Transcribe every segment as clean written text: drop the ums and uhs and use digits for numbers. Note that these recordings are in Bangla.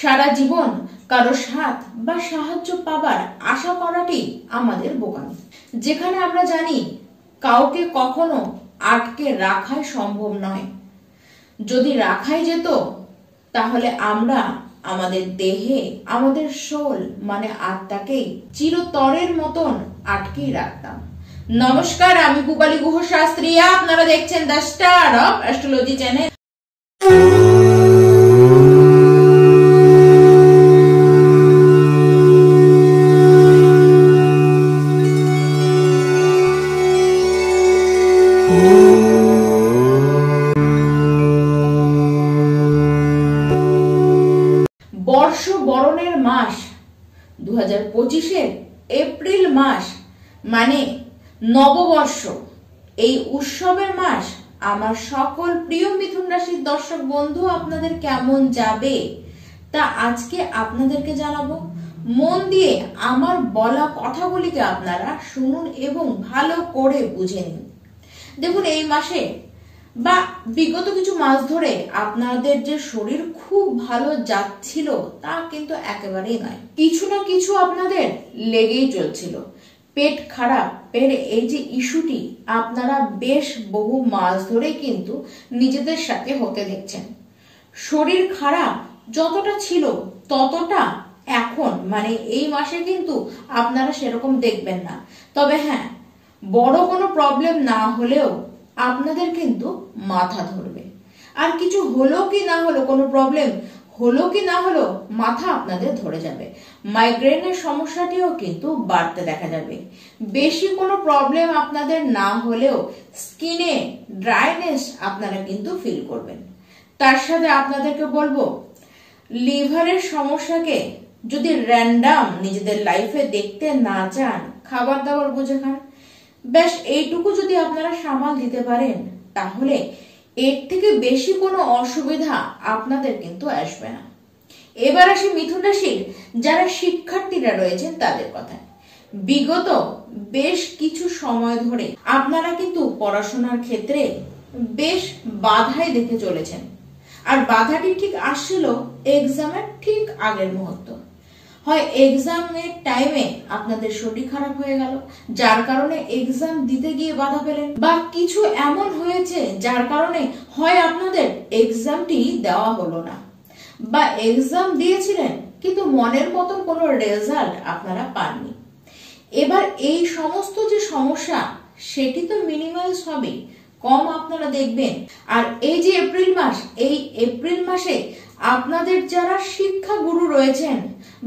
সারা জীবন কারো সাথ বা সাহায্য পাবার আশা করাটি আমাদের বোকামি। যেখানে আমরা জানি কাউকে কখনো আটকে রাখাই সম্ভব নয়, যদি রাখাই যেত তাহলে আমরা আমাদের দেহে আমাদের সোল মানে আত্মাকেই চিরতরের মতন আটকেই রাখতাম। নমস্কার, আমি পূবালী গুহ শাস্ত্রী, আপনারা দেখছেন the star of astrology channel. বর্ষ বরণের মাস 2025-এর এপ্রিল মাস মানে নববর্ষ, এই উৎসবের মাস। আমার সকল প্রিয় মিথুন রাশির দর্শক বন্ধু, আপনাদের কেমন যাবে তা আজকে আপনাদেরকে জানাবো। মন দিয়ে আমার বলা কথাগুলিকে আপনারা শুনুন এবং ভালো করে বুঝে নিন। দেখুন, এই মাসে বা বিগত কিছু মাস ধরে আপনাদের যে শরীর খুব ভালো যাচ্ছিল তা কিন্তু একেবারেই নয়। কিছু না কিছু আপনাদের লেগেই চলছিল। পেট খারাপের এই যে ইস্যুটি আপনারা বেশ বহু মাস ধরে কিন্তু নিজেদের সাথে হতে দেখছেন। শরীর খারাপ যতটা ছিল ততটা এখন মানে এই মাসে কিন্তু আপনারা সেরকম দেখবেন না। তবে হ্যাঁ, বড় কোনো প্রবলেম না হলেও আপনাদের কিন্তু মাথা ধরবে। আর কিছু হলো কি না হলো, কোনো প্রবলেম হলো কি না হলো, মাথা আপনাদের ধরে যাবে। মাইগ্রেনের সমস্যাটিও কিন্তু বাড়তে দেখা যাবে। বেশি কোনো প্রবলেম আপনাদের না হলেও স্কিনে ড্রাইনেস আপনারা কিন্তু ফিল করবেন। তার সাথে আপনাদেরকে বলবো, লিভারের সমস্যাকে যদি র্যান্ডাম নিজেদের লাইফে দেখতে না চান, খাবার দাবার বুঝে খান। ব্যাস এইটুকু যদি আপনারা সামাল দিতে পারেন তাহলে এর থেকে বেশি কোনো অসুবিধা আপনাদের কিন্তু আসবে না। এবার আসি মিথুন রাশির যারা শিক্ষার্থীরা রয়েছেন তাদের কথায়। বিগত বেশ কিছু সময় ধরে আপনারা কিন্তু পড়াশোনার ক্ষেত্রে বেশ বাধাই দেখে চলেছেন। আর বাধাটি ঠিক আসছিল এক্সামের ঠিক আগের মুহূর্ত। হয় এক্সামের টাইমে আপনাদের শরীর খারাপ হয়ে গেল, যার কারণে এক্সাম দিতে গিয়ে বাধা পেলেন, বা কিছু এমন হয়েছে যার কারণে হয় আপনাদের এক্সামটি দেওয়া হলো না, বা এক্সাম দিয়েছিলেন কিন্তু মনের মতন কোনো রেজাল্ট আপনারা পাননি। এবার এই সমস্ত যে সমস্যা সেটি তো মিনিমাইজ হবে, কম আপনারা দেখবেন। আর এই যে এপ্রিল মাস, এই এপ্রিল মাসে আপনাদের যারা শিক্ষা গুরু রয়েছেন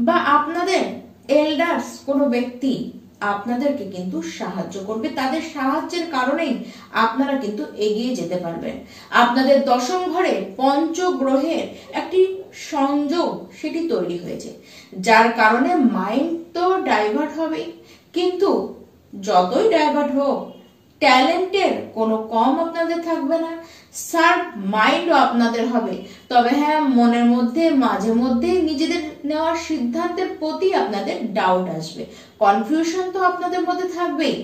বা আপনাদের এল্ডার্স কোনো ব্যক্তি আপনাদেরকে কিন্তু সাহায্য করবে। তাদের সাহায্যের কারণেই আপনারা কিন্তু এগিয়ে যেতে পারবেন। আপনাদের দশম ঘরে পঞ্চগ্রহের একটি সংযোগ সেটি তৈরি হয়েছে, যার কারণে মাইন্ড তো ডাইভার্ট হবে, কিন্তু যতই ডাইভার্ট হোক ট্যালেন্টের কোনো কম আপনাদের থাকবে না, শার্প মাইন্ডও আপনাদের হবে। তবে হ্যাঁ, মনের মধ্যে মাঝে মধ্যে নিজেদের নেওয়ার সিদ্ধান্তের প্রতি আপনাদের ডাউট আসবে, কনফিউশন তো আপনাদের মধ্যে থাকবেই।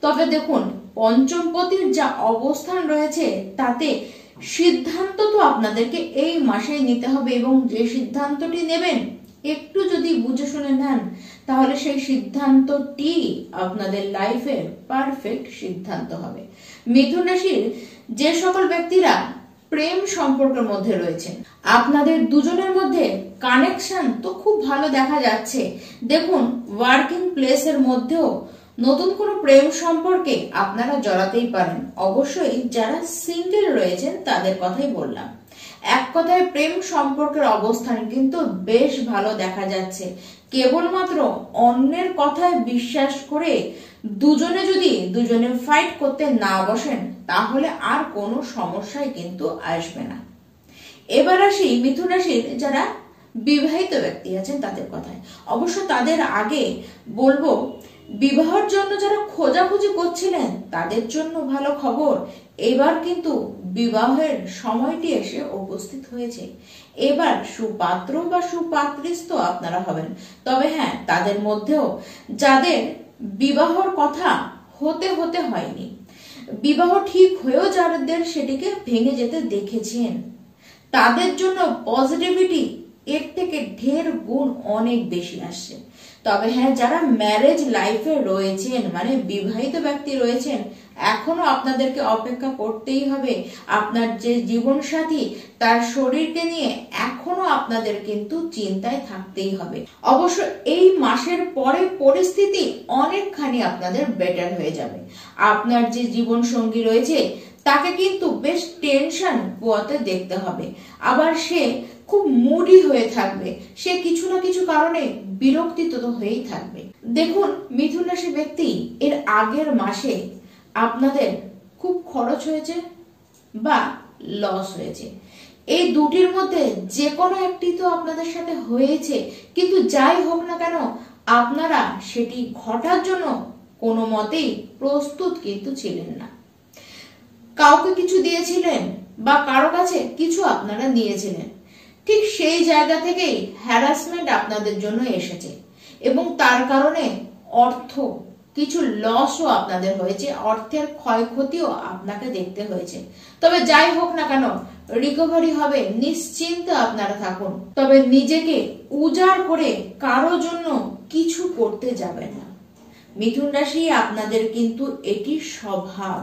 তবে দেখুন, পঞ্চমপতির যা অবস্থান রয়েছে তাতে সিদ্ধান্ত তো আপনাদেরকে এই মাসে নিতে হবে, এবং যে সিদ্ধান্তটি নেবেন একটু যদি বুঝে শুনে নেন তাহলে সেই সিদ্ধান্তটি আপনাদের লাইফের পারফেক্ট সিদ্ধান্ত হবে। মিথুন রাশির যে সকল ব্যক্তিরা প্রেম সম্পর্কের মধ্যে রয়েছেন, আপনাদের দুজনের মধ্যে কানেকশন তো খুব ভালো দেখা যাচ্ছে। দেখুন, ওয়ার্কিং প্লেসের মধ্যেও নতুন কোনো প্রেম সম্পর্কে আপনারা জড়াতেই পারেন। অবশ্যই যারা সিঙ্গেল রয়েছেন তাদের কথাই বললাম। এক কথায় প্রেম সম্পর্কের অবস্থান কিন্তু বেশ ভালো দেখা যাচ্ছে। কেবলমাত্র অন্যের কথায় বিশ্বাস করে দুজনে যদি দুজনে ফাইট করতে না বসেন তাহলে আর কোনো সমস্যাই কিন্তু আসবে না। এবার আসি মিথুন রাশির যারা বিবাহিত ব্যক্তি আছেন তাদের কথায়। অবশ্য তাদের আগে বলবো, বিবাহের জন্য যারা খোঁজাখুঁজি করছিলেন তাদের জন্য ভালো খবর, এবার কিন্তু বিবাহের সময়টি এসে উপস্থিত হয়েছে। এবার সুপাত্র বা সুপাত্রীস্থ আপনারা হবেন। তবে হ্যাঁ, তাদের মধ্যেও যাদের বিবাহর কথা হতে হতে হয়নি, বিবাহ ঠিক হয়েও যাদের সেটিকে ভেঙে যেতে দেখেছেন, তাদের জন্য পজিটিভিটি এর থেকে ঢের গুণ অনেক বেশি আসছে। তবে হ্যাঁ, যারা ম্যারেজ লাইফে রয়েছেন, মানে বিবাহিত ব্যক্তি রয়েছেন, এখনো আপনাদেরকে অপেক্ষা করতেই হবে। আপনার যে জীবন সাথী, তার শরীরকে নিয়ে এখনো আপনাদের কিন্তু চিন্তায় থাকতেই হবে। অবশ্য এই মাসের পরে পরিস্থিতি অনেকখানি আপনাদের বেটার হয়ে যাবে। আপনার যে জীবন সঙ্গী রয়েছে তাকে কিন্তু বেশ টেনশন পোয়াতে দেখতে হবে। আবার সে খুব মুডি হয়ে থাকবে, সে কিছু না কিছু কারণে বিরক্তিত তো হয়েই থাকবে। দেখুন, মিথুন রাশি ব্যক্তি, এর আগের মাসে আপনাদের খুব খরচ হয়েছে বা লস হয়েছে। এই দুটির মধ্যে যে কোনো একটি তো আপনাদের সাথে হয়েছে, কিন্তু যাই হোক না কেন আপনারা সেটি ঘটার জন্য কোনো মতেই প্রস্তুত কিন্তু ছিলেন না। কাউকে কিছু দিয়েছিলেন বা কারো কাছে কিছু আপনারা নিয়েছিলেন, ঠিক সেই জায়গা থেকেই হ্যারাসমেন্ট আপনাদের জন্য এসেছে এবং তার কারণে অর্থ কিছু লসও আপনাদের হয়েছে, অর্থের ক্ষয়ক্ষতিও আপনাকে দেখতে হয়েছে। তবে যাই হোক না কেন রিকভারি হবে, নিশ্চিন্তে আপনারা থাকুন। তবে নিজেকে উজাড় করে কারো জন্য কিছু করতে যাবেন না। মিথুন রাশি, আপনাদের কিন্তু এটি স্বভাব,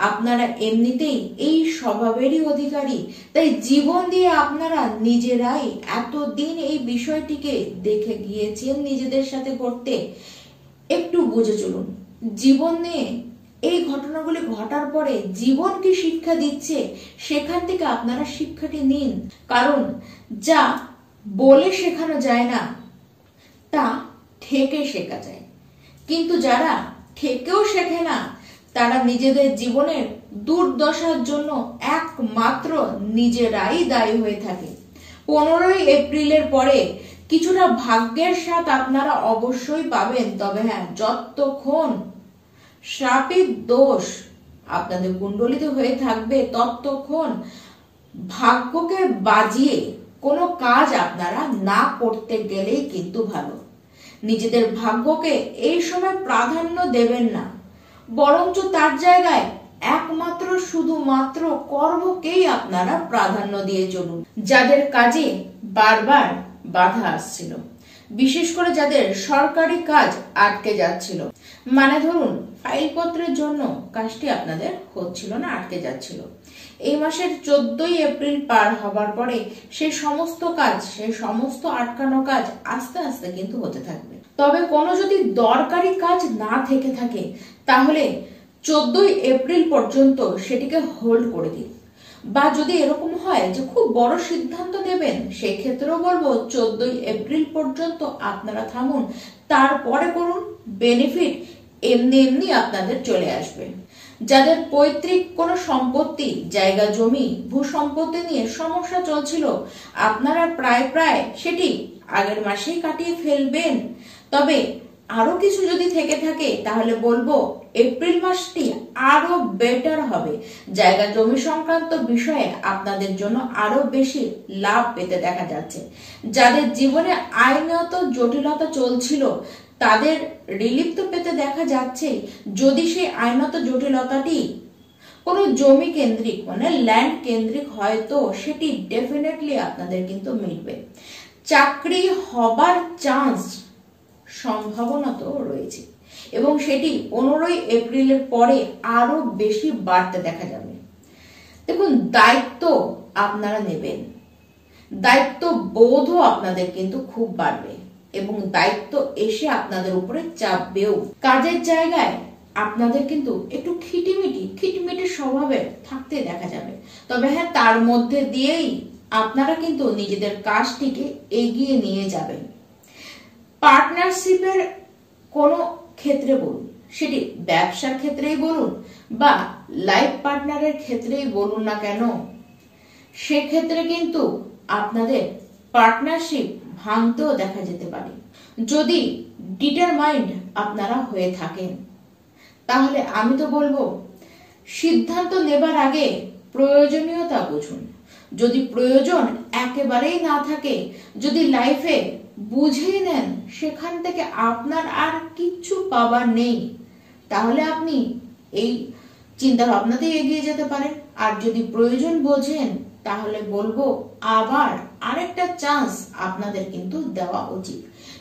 আপনারা এমনিতেই এই স্বভাবেরই অধিকারী। তাই জীবন দিয়ে আপনারা নিজেরাই এতদিন এই বিষয়টিকে দেখে গিয়েছেন নিজেদের সাথে ঘটতে। একটু বুঝে চলুন, জীবন নিয়ে এই ঘটনাগুলি ঘটার পরে জীবন কি শিক্ষা দিচ্ছে সেখান থেকে আপনারা শিক্ষাটি নিন। কারণ যা বলে শেখানো যায় না তা ঠেকে শেখা যায়, কিন্তু যারা ঠেকেও শেখে না তারা নিজেদের জীবনের দুর্দশার জন্য একমাত্র নিজেরাই দায়ী হয়ে থাকে। 15ই এপ্রিলের পরে কিছুটা ভাগ্যের সাথ আপনারা অবশ্যই পাবেন। তবে হ্যাঁ, যতক্ষণ শ্রাপিত দোষ আপনাদের কুণ্ডলিতে হয়ে থাকবে ততক্ষণ ভাগ্যকে বাজিয়ে কোনো কাজ আপনারা না করতে গেলেই কিন্তু ভালো। নিজেদের ভাগ্যকে এই সময় প্রাধান্য দেবেন না, বরঞ্চ তার জায়গায় একমাত্র শুধুমাত্র কর্মকেই আপনারা প্রাধান্য দিয়ে চলুন। যাদের কাজে বারবার বাধা আসছিল, বিশেষ করে যাদের সরকারি কাজ আটকে যাচ্ছিল, মানে ধরুন ফাইলপত্রের জন্য কাজটি আপনাদের হচ্ছিল না, আটকে যাচ্ছিল, এই মাসের 14ই এপ্রিল পার হবার পরে সেই সমস্ত কাজ, সেই সমস্ত আটকানো কাজ আস্তে আস্তে কিন্তু হতে থাকবে। তবে কোনো যদি দরকারি কাজ না থেকে থাকে তাহলে 14ই এপ্রিল পর্যন্ত সেটিকে হোল্ড করে দিন। বা যদি এরকম হয় যে খুব বড় সিদ্ধান্ত নেবেন, সেই ক্ষেত্রেও বলবো 14ই এপ্রিল পর্যন্ত আপনারা থামুন, তারপরে করুন। বেনিফিট এমনি এমনি আপনাদের চলে আসবে। যাদের পৈতৃক কোনো সম্পত্তি, জায়গা জমি, ভূ সম্পত্তি নিয়ে সমস্যা চলছিল, আপনারা প্রায় সেটি আগের মাসেই কাটিয়ে ফেলবেন। তবে আরো কিছু যদি থেকে থাকে তাহলে বলবো এপ্রিল মাসটি আরো বেটার হবে। জায়গা জমি সংক্রান্ত বিষয়ে আপনাদের জন্য আরো বেশি লাভ পেতে দেখা যাচ্ছে। যাদের জীবনে আইনত জটিলতা চলছিল তাদের রিলিফ তো পেতে দেখা যাচ্ছে, যদি সেই আইনত জটিলতাটি কোনো জমি কেন্দ্রিক মানে ল্যান্ড কেন্দ্রিক হয় তো সেটি ডেফিনেটলি আপনাদের কিন্তু মিলবে। চাকরি হবার চান্স, সম্ভাবনা তো রয়েছে এবং সেটি 15ই এপ্রিলের পরে আরো বেশি বাড়তে দেখা যাবে। দেখুন, দায়িত্ব আপনারা নেবেন, দায়িত্ব বোধও আপনাদের কিন্তু খুব বাড়বে এবং দায়িত্ব এসে আপনাদের উপরে চাপবেও। কাজের জায়গায় আপনাদের কিন্তু একটু খিটমিটি স্বভাবে থাকতে দেখা যাবে। তবে হ্যাঁ, তার মধ্যে দিয়েই আপনারা কিন্তু নিজেদের কাজটিকে এগিয়ে নিয়ে যাবেন। পার্টনারশিপের কোনো ক্ষেত্রে বলুন, সেটি ব্যবসার ক্ষেত্রেই বলুন বা লাইফ পার্টনারের ক্ষেত্রেই বলুন না কেন, সেক্ষেত্রে কিন্তু আপনাদের পার্টনারশিপ ভাঙতেও দেখা যেতে পারে। যদি ডিটারমাইন্ড আপনারা হয়ে থাকেন তাহলে আমি তো বলবো সিদ্ধান্ত নেবার আগে প্রয়োজনীয়তা বুঝুন। যদি প্রয়োজন একেবারেই না থাকে, যদি লাইফে বুঝেই নেন সেখান থেকে আপনার আর কিচ্ছু পাবার নেই, তাহলে আপনি এই চিন্তা ভাবনাতেই এগিয়ে যেতে পারেন। আর যদি প্রয়োজন বোঝেন তাহলে বলবো আবার আরেকটা চান্স আপনাদের কিন্তু দেওয়া উচিত।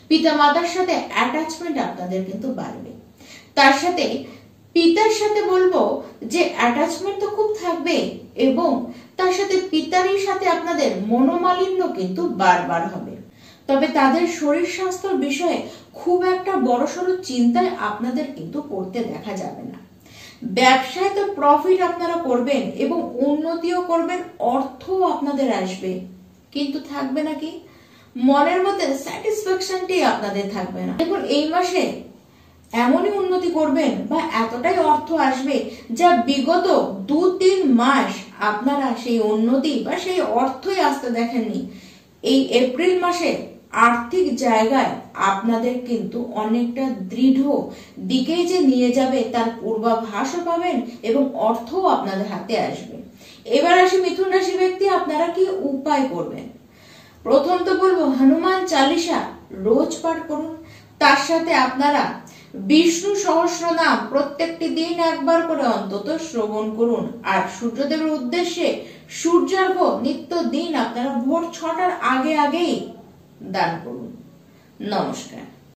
পিতামাতার সাথে অ্যাটাচমেন্ট আপনাদের কিন্তু বাড়বে। তার সাথে পিতার সাথে বলবো যে অ্যাটাচমেন্ট তো খুব থাকবে, এবং তার সাথে পিতারই সাথে আপনাদের মনোমালিন্য কিন্তু বারবার হবে। তবে তাদের শরীর স্বাস্থ্যের বিষয়ে খুব একটা বড়সড় চিন্তায় আপনাদের কিন্তু পড়তে দেখা যাবে না। ব্যবসায় তো প্রফিট আপনারা করবেন এবং উন্নতিও করবেন, অর্থও আপনাদের আসবে, কিন্তু থাকবে নাকি মনের মধ্যে স্যাটিসফ্যাকশনটি আপনাদের থাকবে না। দেখুন এই মাসে এমনই উন্নতি করবেন বা এতটাই অর্থ আসবে যা বিগত 2-3 মাস আপনারা সেই উন্নতি বা সেই অর্থই আসতে দেখেননি। এই এপ্রিল মাসে আর্থিক জায়গায় আপনাদের কিন্তু অনেকটা দৃঢ় দিকেই যে নিয়ে যাবে তার পূর্বাভাসও পাবেন এবং অর্থও আপনাদের হাতে আসবে। এবার আসি মিথুন রাশি ব্যক্তি, আপনারা কি উপায় করবেন। প্রথম তো বলবো হনুমান চালিসা রোজ পাঠ করুন। তার সাথে আপনারা বিষ্ণু সহস্রনাম প্রত্যেকটি দিন একবার করে অন্তত শ্রবণ করুন। আর সূর্যদেবের উদ্দেশ্যে সূর্যার্ঘ্য নিত্য দিন আপনারা ভোর 6টার আগেই দান করুন। নমস্কার।